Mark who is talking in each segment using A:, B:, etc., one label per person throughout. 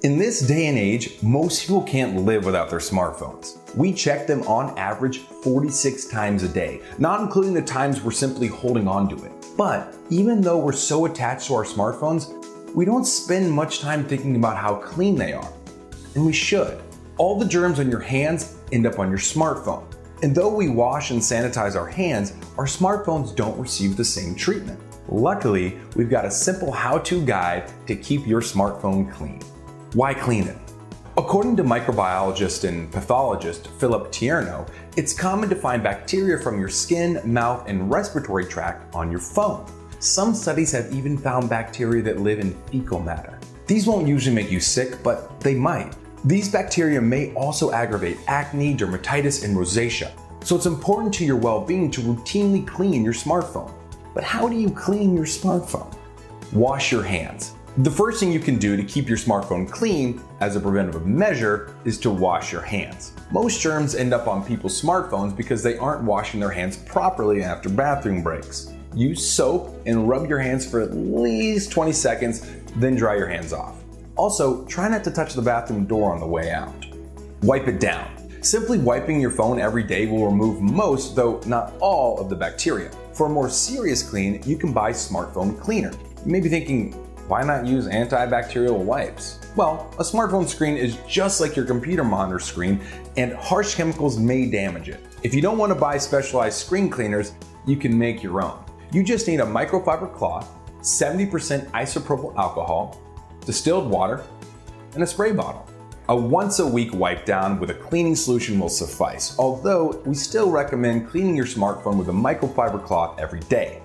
A: In this day and age, most people can't live without their smartphones. We check them on average 46 times a day, not including the times we're simply holding on to it. But even though we're so attached to our smartphones, we don't spend much time thinking about how clean they are. And we should. All the germs on your hands end up on your smartphone. And though we wash and sanitize our hands, our smartphones don't receive the same treatment. Luckily, we've got a simple how-to guide to keep your smartphone clean. Why clean it? According to microbiologist and pathologist Philip Tierno, it's common to find bacteria from your skin, mouth, and respiratory tract on your phone. Some studies have even found bacteria that live in fecal matter. These won't usually make you sick, but they might. These bacteria may also aggravate acne, dermatitis, and rosacea. So it's important to your well-being to routinely clean your smartphone. But how do you clean your smartphone? Wash your hands. The first thing you can do to keep your smartphone clean as a preventative measure is to wash your hands. Most germs end up on people's smartphones because they aren't washing their hands properly after bathroom breaks. Use soap and rub your hands for at least 20 seconds, then dry your hands off. Also, try not to touch the bathroom door on the way out. Wipe it down. Simply wiping your phone every day will remove most, though not all, of the bacteria. For a more serious clean, you can buy smartphone cleaner. You may be thinking, why not use antibacterial wipes? Well, a smartphone screen is just like your computer monitor screen, and harsh chemicals may damage it. If you don't want to buy specialized screen cleaners, you can make your own. You just need a microfiber cloth, 70% isopropyl alcohol, distilled water, and a spray bottle. A once-a-week wipe down with a cleaning solution will suffice, although we still recommend cleaning your smartphone with a microfiber cloth every day.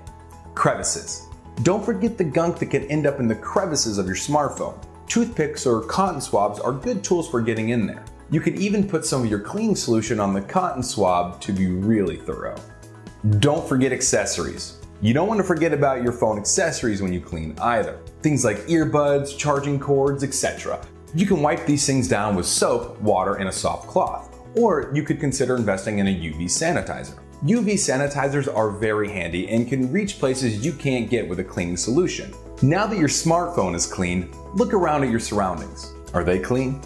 A: Crevices. Don't forget the gunk that can end up in the crevices of your smartphone. Toothpicks or cotton swabs are good tools for getting in there. You could even put some of your cleaning solution on the cotton swab to be really thorough. Don't forget accessories. You don't want to forget about your phone accessories when you clean either. Things like earbuds, charging cords, etc. You can wipe these things down with soap, water, and a soft cloth. Or you could consider investing in a UV sanitizer. UV sanitizers are very handy and can reach places you can't get with a cleaning solution. Now that your smartphone is clean, look around at your surroundings. Are they clean?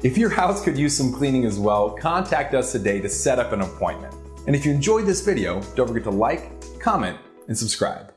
A: If your house could use some cleaning as well, contact us today to set up an appointment. And if you enjoyed this video, don't forget to like, comment, and subscribe.